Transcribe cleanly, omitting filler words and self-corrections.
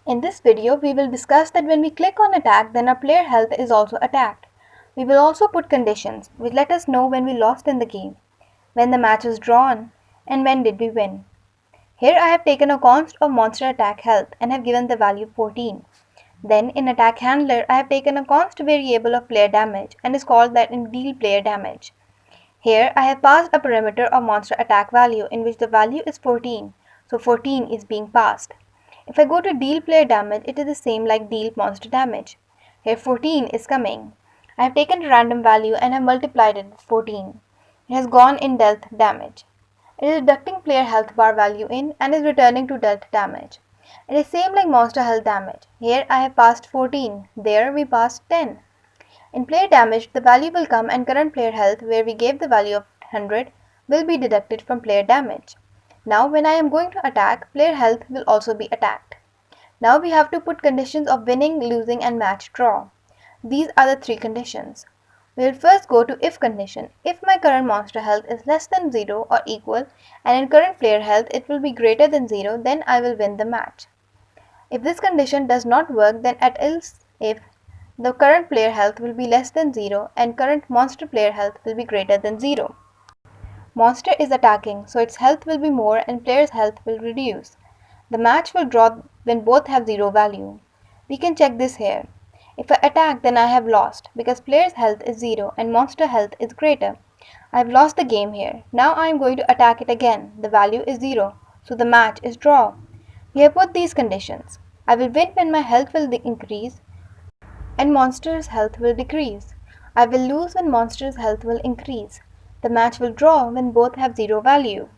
In this video, we will discuss that when we click on attack, then our player health is also attacked. We will also put conditions which let us know when we lost in the game, when the match was drawn, and when did we win. Here I have taken a const of monster attack health and have given the value 14. Then in attack handler, I have taken a const variable of player damage and is called that in deal player damage. Here I have passed a parameter of monster attack value in which the value is 14, so 14 is being passed. If I go to deal player damage, it is the same like deal monster damage. Here 14 is coming. I have taken a random value and have multiplied it with 14. It has gone in dealt damage. It is deducting player health bar value in and is returning to dealt damage. It is same like monster health damage. Here I have passed 14. There we passed 10. In player damage, the value will come and current player health, where we gave the value of 100, will be deducted from player damage. Now when I am going to attack, player health will also be attacked. Now we have to put conditions of winning, losing and match draw. These are the three conditions. We will first go to if condition. If my current monster health is less than 0 or equal and in current player health it will be greater than 0, then I will win the match. If this condition does not work, then at else if the current player health will be less than 0 and current monster player health will be greater than 0. Monster is attacking, so its health will be more and player's health will reduce. The match will draw when both have 0 value. We can check this here. If I attack, then I have lost because player's health is 0 and monster health is greater. I have lost the game here. Now I am going to attack it again. The value is 0, so the match is draw. We have put these conditions. I will win when my health will increase and monster's health will decrease. I will lose when monster's health will increase. The match will draw when both have 0 value.